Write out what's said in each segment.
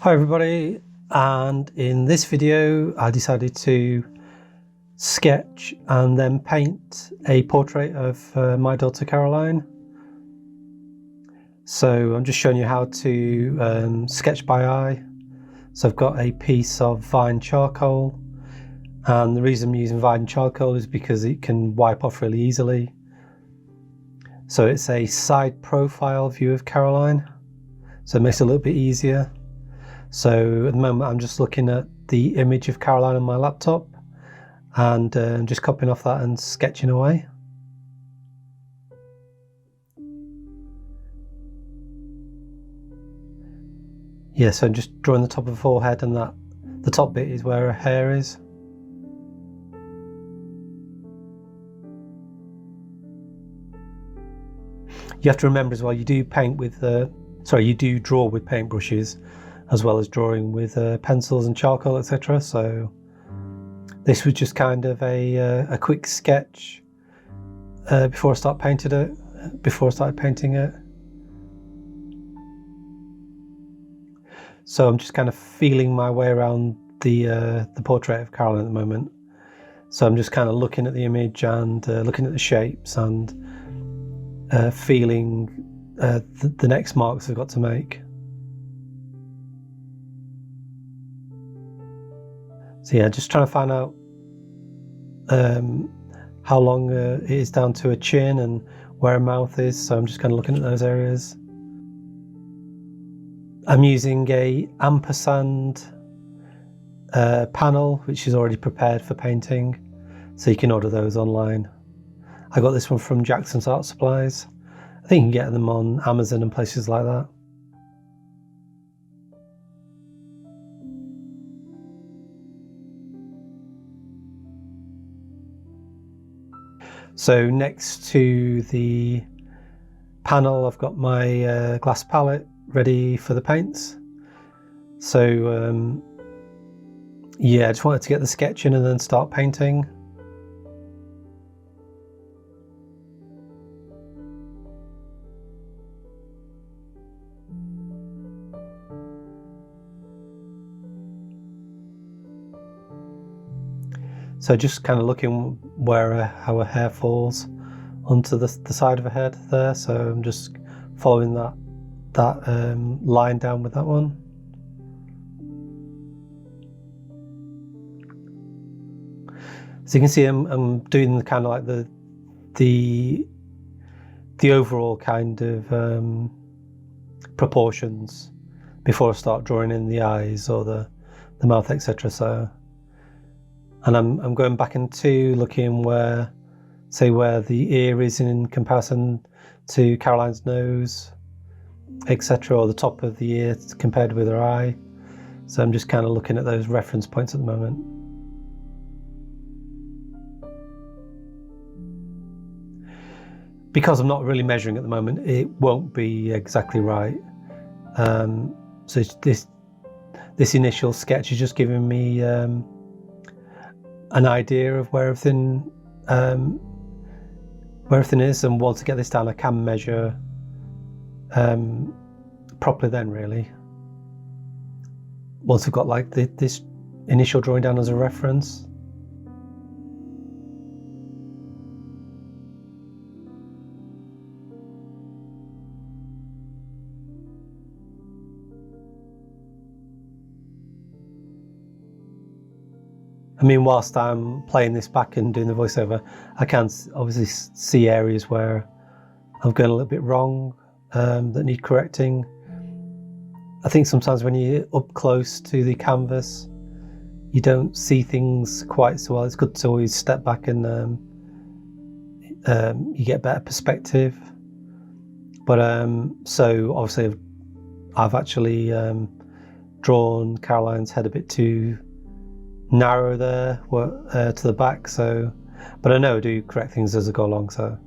Hi everybody, and in this video I decided to sketch and then paint a portrait of my daughter Caroline. So I'm just showing you how to sketch by eye. So I've got a piece of vine charcoal, and the reason I'm using vine charcoal is because it can wipe off really easily. So it's a side profile view of Caroline, so it makes it a little bit easier. So at the moment I'm just looking at the image of Caroline on my laptop and just copying off that and sketching away. Yeah, so I'm just drawing the top of the forehead, and that the top bit is where her hair is. You have to remember as well, you do paint with you do draw with paintbrushes as well as drawing with pencils and charcoal, etc. So this was just kind of a quick sketch before I started painting it. So I'm just kind of feeling my way around the portrait of Caroline at the moment. So I'm just kind of looking at the image and looking at the shapes and feeling the next marks I've got to make. So yeah, just trying to find out how long it is down to a chin and where a mouth is. So I'm just kind of looking at those areas. I'm using a ampersand panel, which is already prepared for painting. So you can order those online. I got this one from Jackson's Art Supplies. I think you can get them on Amazon and places like that. So next to the panel, I've got my glass palette ready for the paints. So yeah, I just wanted to get the sketch in and then start painting. So just kind of looking how her hair falls onto the side of her head there. So I'm just following that line down with that one. So you can see I'm doing the kind of like the overall kind of proportions before I start drawing in the eyes or the mouth, etc. So. And I'm going back into looking where the ear is in comparison to Caroline's nose, etc., or the top of the ear compared with her eye. So I'm just kind of looking at those reference points at the moment. Because I'm not really measuring at the moment, it won't be exactly right. So this initial sketch is just giving me an idea of where everything is, and once I get this down I can measure properly then, really. Once I've got like this initial drawing down as a reference. I mean, whilst I'm playing this back and doing the voiceover, I can obviously see areas where I've gone a little bit wrong that need correcting. I think sometimes when you're up close to the canvas, you don't see things quite so well. It's good to always step back and you get better perspective. But so obviously I've actually drawn Caroline's head a bit too narrow there to the back, so but I know I do correct things as I go along. So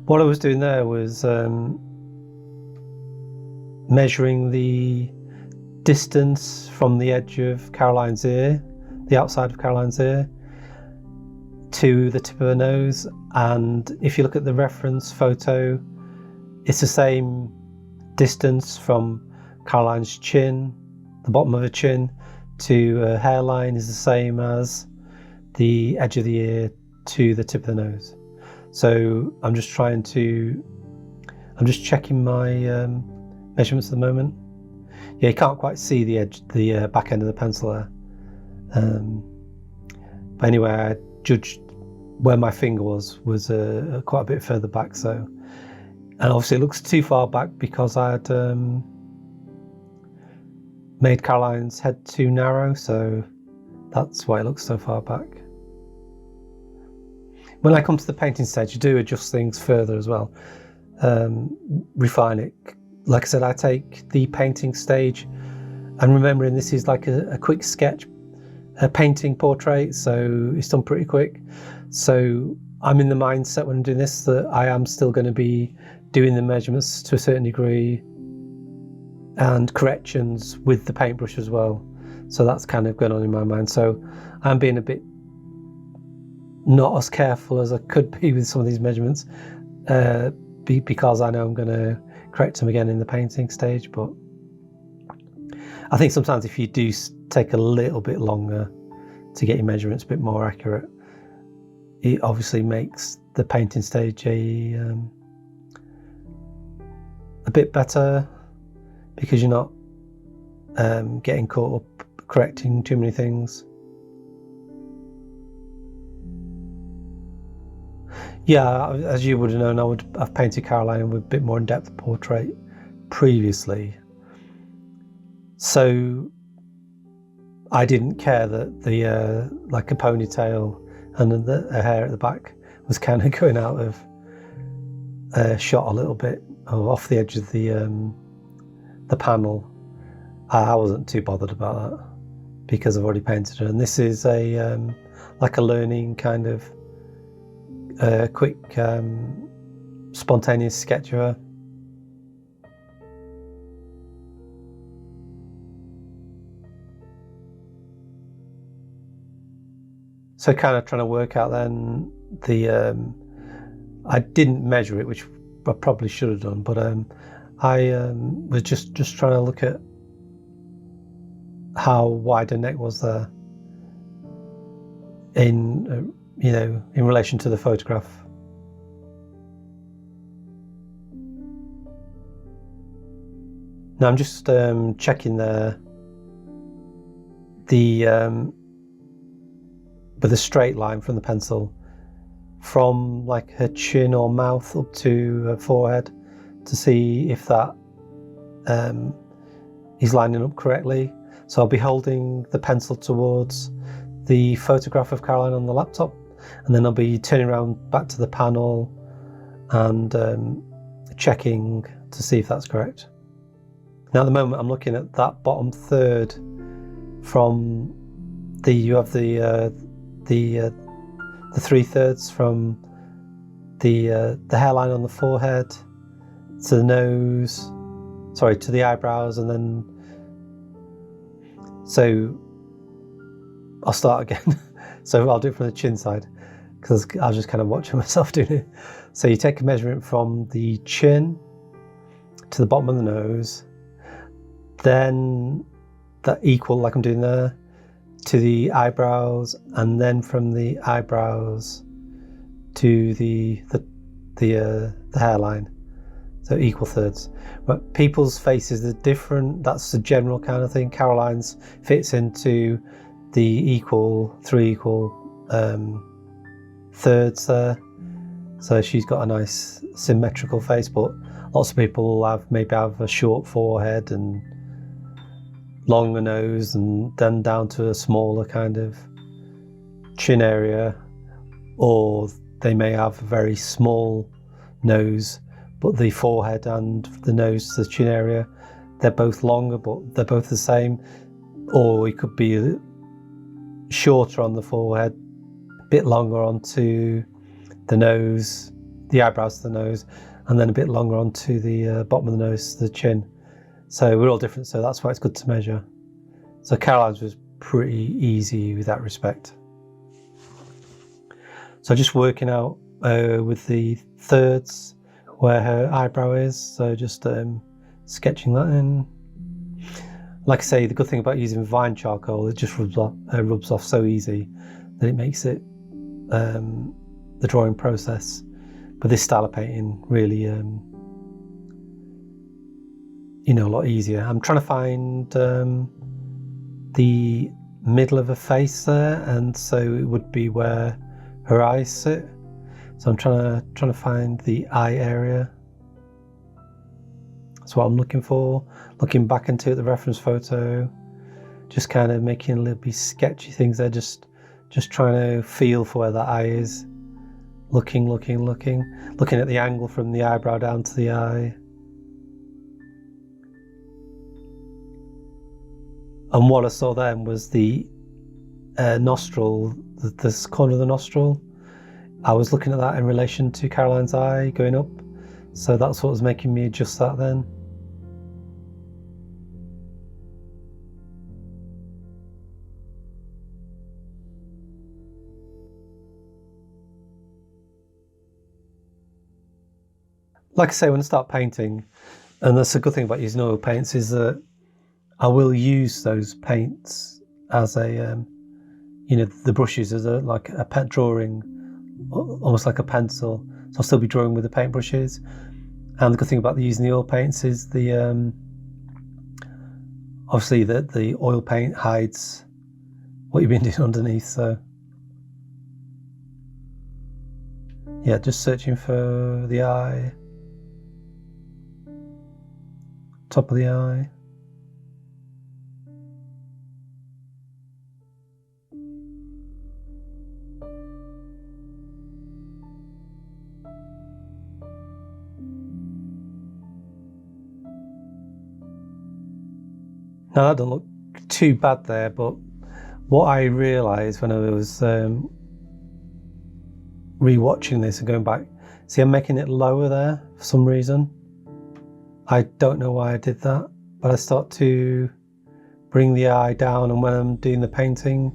what I was doing there was measuring the distance from the edge of Caroline's ear, the outside of Caroline's ear to the tip of her nose, and if you look at the reference photo, it's the same distance from Caroline's chin, the bottom of her chin, to her hairline is the same as the edge of the ear to the tip of the nose. So I'm just checking my measurements at the moment. Yeah, you can't quite see the edge, the back end of the pencil there. But anyway, I judged where my finger was quite a bit further back. So, and obviously it looks too far back because I had made Caroline's head too narrow. So that's why it looks so far back. When I come to the painting stage, I do adjust things further as well, refine it. Like I said, I take the painting stage, and remembering this is like a quick sketch, a painting portrait, so it's done pretty quick. So I'm in the mindset when I'm doing this that I am still going to be doing the measurements to a certain degree and corrections with the paintbrush as well. So that's kind of going on in my mind. So I'm being a bit not as careful as I could be with some of these measurements because I know I'm going to correct them again in the painting stage. But I think sometimes if you do take a little bit longer to get your measurements a bit more accurate, it obviously makes the painting stage a bit better, because you're not getting caught up correcting too many things. Yeah, as you would have known, I've painted Caroline with a bit more in-depth portrait previously. So I didn't care that the like a ponytail and the hair at the back was kind of going out of shot a little bit, or off the edge of the panel. I wasn't too bothered about that because I've already painted her. And this is a like a learning kind of quick spontaneous sketch of her. So kind of trying to work out then the I didn't measure it, which I probably should have done, but I was just trying to look at how wide her neck was there in in relation to the photograph. Now I'm just checking there with a straight line from the pencil from like her chin or mouth up to her forehead to see if that is lining up correctly. So I'll be holding the pencil towards the photograph of Caroline on the laptop, and then I'll be turning around back to the panel and checking to see if that's correct. Now at the moment I'm looking at that bottom third from you have the 3/3 from the hairline on the forehead to the nose, to the eyebrows, and then so I'll start again. So I'll do it from the chin side because I was just kind of watching myself doing it. So you take a measurement from the chin to the bottom of the nose, then that equal, like I'm doing there, to the eyebrows, and then from the eyebrows to the hairline. So equal thirds. But people's faces are different. That's the general kind of thing. Caroline's fits into the three equal thirds there. So she's got a nice symmetrical face, but lots of people maybe have a short forehead and longer nose, and then down to a smaller kind of chin area, or they may have a very small nose, but the forehead and the nose to the chin area, they're both longer, but they're both the same. Or it could be shorter on the forehead, a bit longer onto the nose, the eyebrows to the nose, and then a bit longer onto the bottom of the nose to the chin. So we're all different, so that's why it's good to measure. So Caroline's was pretty easy with that respect. So just working out with the thirds where her eyebrow is, so just sketching that in. Like I say, the good thing about using Vine charcoal, it just rubs off so easy that it makes it the drawing process. But this style of painting really, a lot easier. I'm trying to find the middle of her face there, and so it would be where her eyes sit. So I'm trying to find the eye area. That's what I'm looking for. Looking back into the reference photo, just kind of making a little bit sketchy things there, just trying to feel for where that eye is. Looking at the angle from the eyebrow down to the eye. And what I saw then was the nostril, this corner of the nostril. I was looking at that in relation to Caroline's eye going up. So that's what was making me adjust that then. Like I say, when I start painting, and that's a good thing about using oil paints, is that I will use those paints as a, the brushes as like a pen drawing, almost like a pencil. So I'll still be drawing with the paint brushes. And the good thing about using the oil paints is obviously the oil paint hides what you've been doing underneath. So yeah, just searching for the eye, top of the eye. Now that doesn't look too bad there, but what I realised when I was rewatching this and going back, see, I'm making it lower there for some reason. I don't know why I did that, but I start to bring the eye down, and when I'm doing the painting,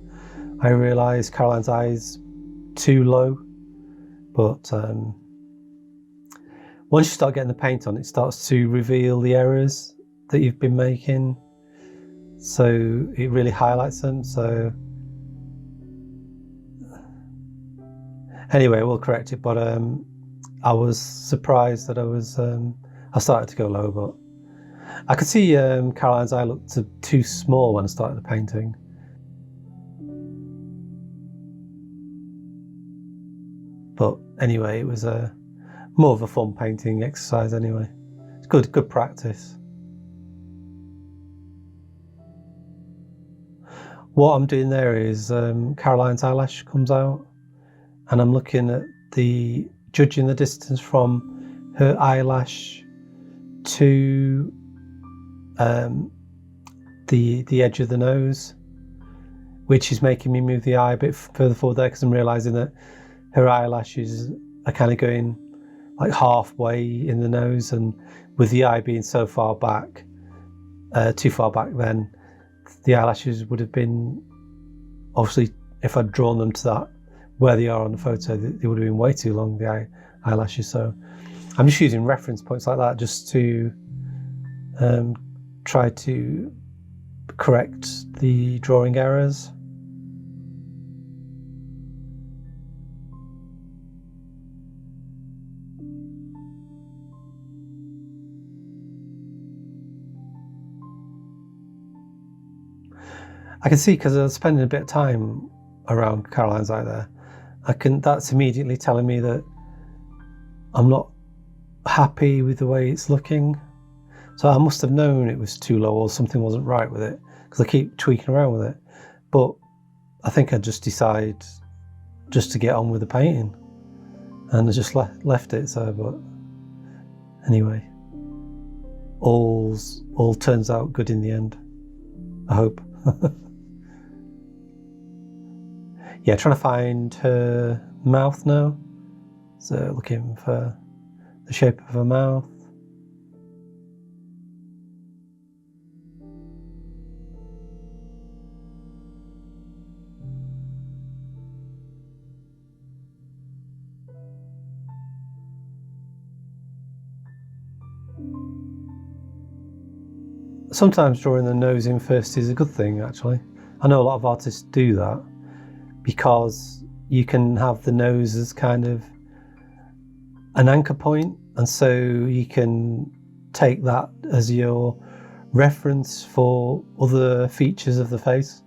I realise Caroline's eye is too low. But once you start getting the paint on, it starts to reveal the errors that you've been making. So it really highlights them. So anyway, we'll correct it. But I was surprised that I started to go low, but I could see Caroline's eye looked too small when I started the painting. But anyway, it was more of a fun painting exercise anyway. It's good practice. What I'm doing there is Caroline's eyelash comes out, and I'm looking at judging the distance from her eyelash to the edge of the nose, which is making me move the eye a bit further forward there, because I'm realising that her eyelashes are kind of going like halfway in the nose, and with the eye being so far back, too far back, then the eyelashes would have been, obviously, if I'd drawn them to that where they are on the photo, they would have been way too long, the eyelashes. So I'm just using reference points like that just to try to correct the drawing errors. I can see, because I was spending a bit of time around Caroline's eye there, that's immediately telling me that I'm not happy with the way it's looking. So I must have known it was too low or something wasn't right with it, because I keep tweaking around with it. But I think I just decided just to get on with the painting, and I just left it. So, but anyway, all turns out good in the end, I hope. Yeah, trying to find her mouth now. So looking for the shape of her mouth. sometimes drawing the nose in first is a good thing, actually. I know a lot of artists do that because you can have the nose as kind of an anchor point, and so you can take that as your reference for other features of the face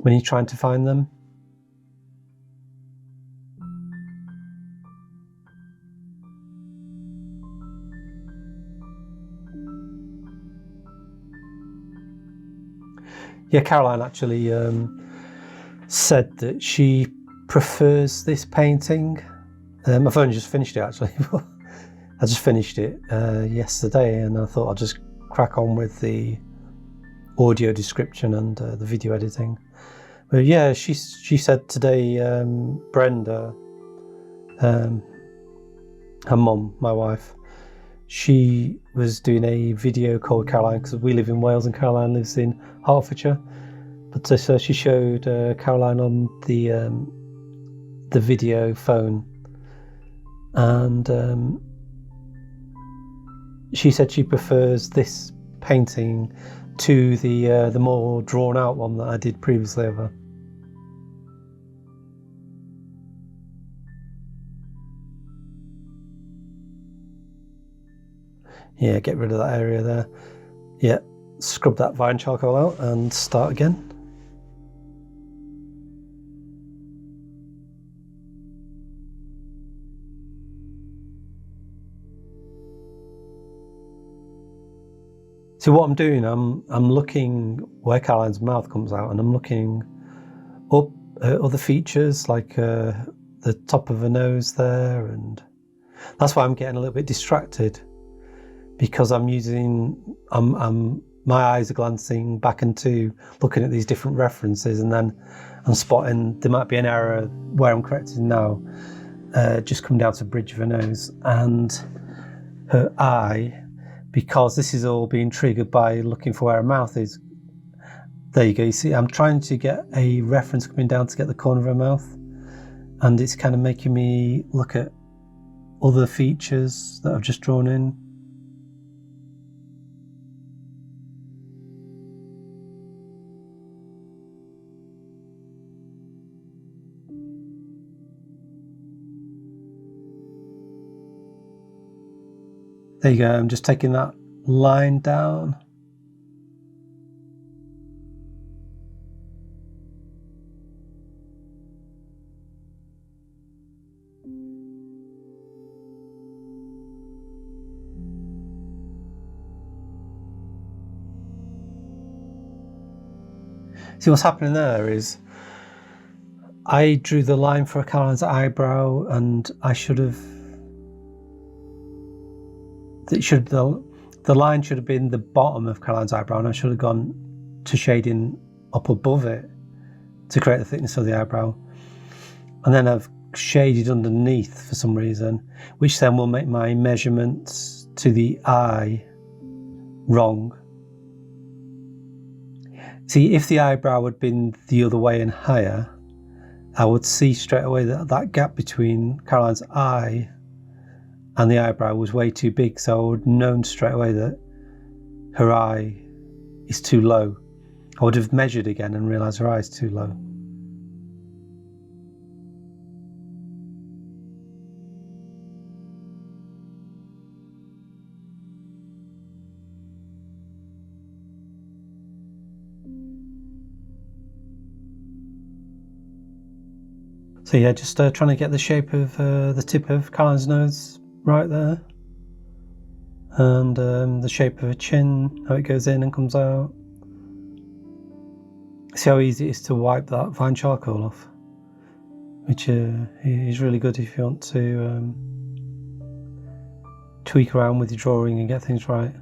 when you're trying to find them. Yeah, Caroline actually said that she prefers this painting. I've only just finished it actually. I just finished it yesterday, and I thought I'll just crack on with the audio description and the video editing. But yeah, she said today, Brenda, her mum, my wife, she was doing a video call with Caroline because we live in Wales and Caroline lives in Hertfordshire. But so she showed Caroline on the video phone, and she said she prefers this painting to the more drawn out one that I did previously of her. Yeah, get rid of that area there. Yeah, scrub that vine charcoal out and start again. So what I'm doing, I'm looking where Caroline's mouth comes out, and I'm looking up at other features like the top of her nose there, and that's why I'm getting a little bit distracted, because I'm my eyes are glancing back into looking at these different references, and then I'm spotting there might be an error where I'm correcting now, just come down to the bridge of her nose and her eye, because this is all being triggered by looking for where her mouth is. There you go, you see, I'm trying to get a reference coming down to get the corner of her mouth, and it's kind of making me look at other features that I've just drawn in. There you go, I'm just taking that line down. See, what's happening there is I drew the line for Caroline's eyebrow, and I should have, the line should have been the bottom of Caroline's eyebrow, and I should have gone to shading up above it to create the thickness of the eyebrow. And then I've shaded underneath for some reason, which then will make my measurements to the eye wrong. See, if the eyebrow had been the other way and higher, I would see straight away that that gap between Caroline's eye and the eyebrow was way too big, so I would have known straight away that her eye is too low. I would have measured again and realised her eye is too low. So yeah, just trying to get the shape of the tip of Caroline's nose right there, and the shape of her chin, how it goes in and comes out. See how easy it is to wipe that vine charcoal off, which is really good if you want to tweak around with your drawing and get things right.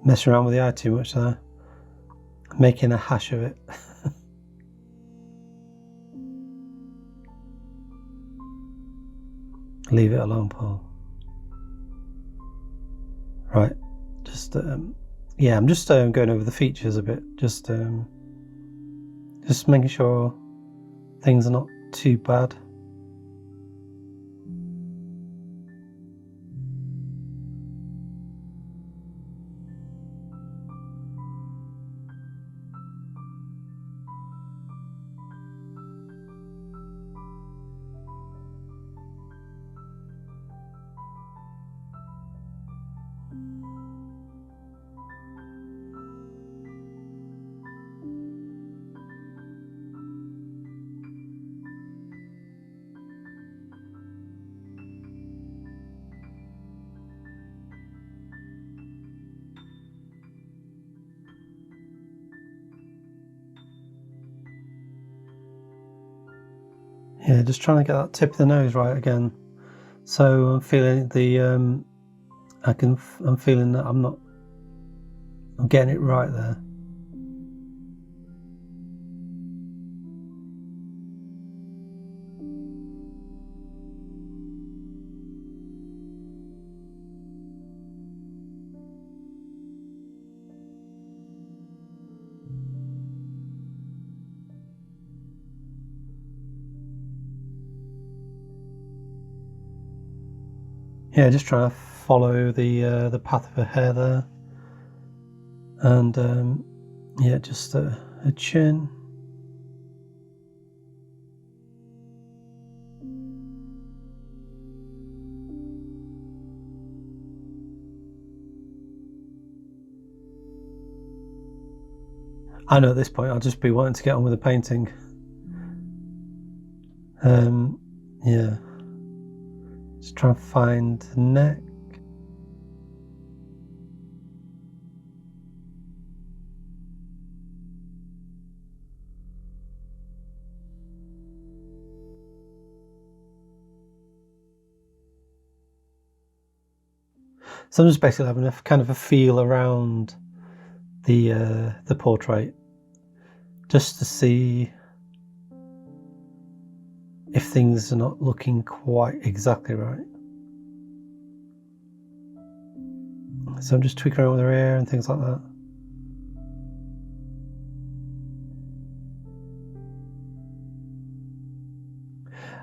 Messing around with the eye too much there. Making a hash of it. Leave it alone, Paul. Right, just yeah, I'm just going over the features a bit, just making sure things are not too bad. Yeah, just trying to get that tip of the nose right again. So I'm feeling the I'm feeling that I'm getting it right there. Yeah, just trying to follow the path of her hair there, and yeah, just a chin. I know at this point I'll just be wanting to get on with the painting. Yeah, just trying to find the neck. So I'm just basically having a kind of a feel around the portrait, just to see if things are not looking quite exactly right. So I'm just tweaking around with her hair and things like that.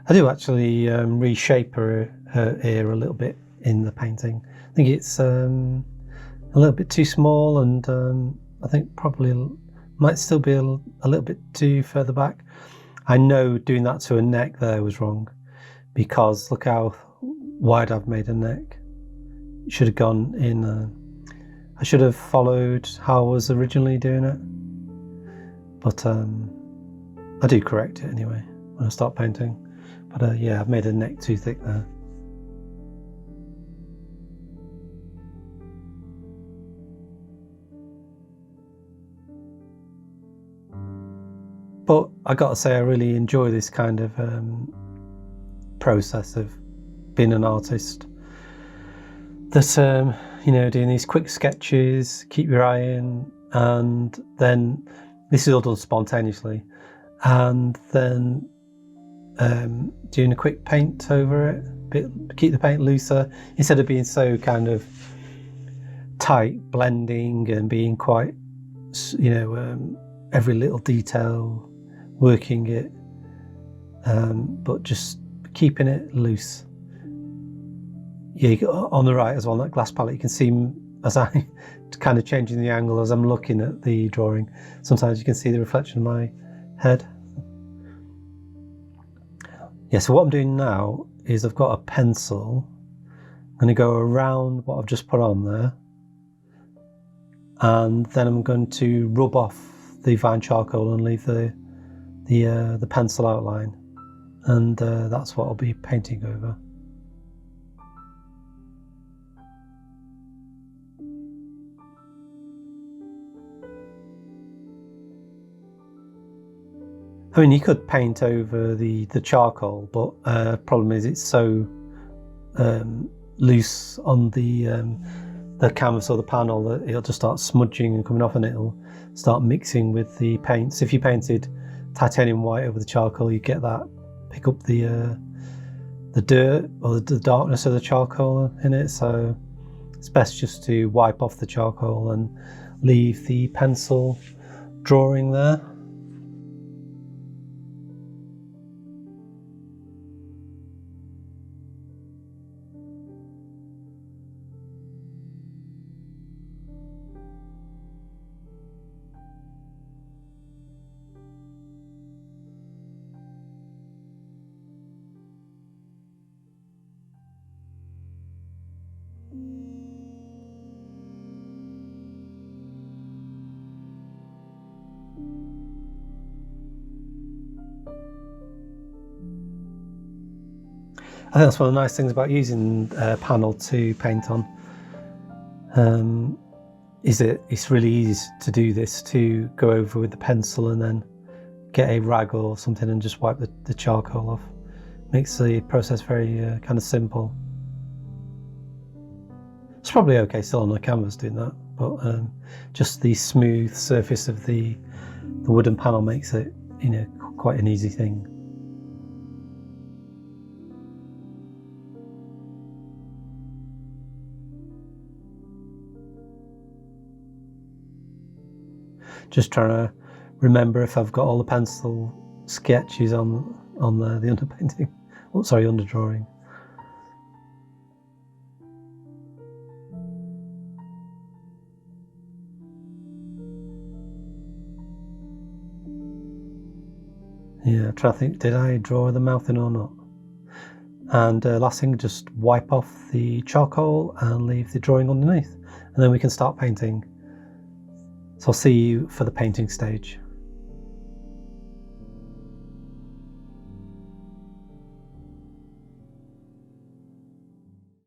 I do actually reshape her ear a little bit in the painting. I think it's a little bit too small, and I think probably might still be a little bit too further back. I know doing that to a neck there was wrong, because look how wide I've made a neck. It should have gone in. I should have followed how I was originally doing it, but I do correct it anyway when I start painting. But yeah, I've made a neck too thick there. But I got to say, I really enjoy this kind of process of being an artist. That you know, doing these quick sketches, keep your eye in, and then this is all done spontaneously, and then doing a quick paint over it, keep the paint looser instead of being so kind of tight, blending and being quite, you know, every little detail, working it, but just keeping it loose. Yeah, on the right as well, that glass palette, you can see as I kind of changing the angle as I'm looking at the drawing. Sometimes you can see the reflection of my head. Yeah, so what I'm doing now is I've got a pencil. I'm going to go around what I've just put on there, and then I'm going to rub off the fine charcoal and leave the pencil outline, and that's what I'll be painting over. I mean, you could paint over the charcoal, but problem is it's so loose on the the canvas or the panel, it'll just start smudging and coming off, and it'll start mixing with the paints. If you painted titanium white over the charcoal, you get that, pick up the dirt or the darkness of the charcoal in it. So it's best just to wipe off the charcoal and leave the pencil drawing there. I think that's one of the nice things about using a panel to paint on, is that it's really easy to do this, to go over with the pencil and then get a rag or something and just wipe the charcoal off. Makes the process very kind of simple. It's probably okay still on the canvas doing that, but just the smooth surface of the wooden panel makes it, quite an easy thing. Just trying to remember if I've got all the pencil sketches on the underpainting. Oh, sorry, underdrawing. Yeah, I'm trying to think, did I draw the mouth in or not? And last thing, just wipe off the charcoal and leave the drawing underneath, and then we can start painting. So I'll see you for the painting stage.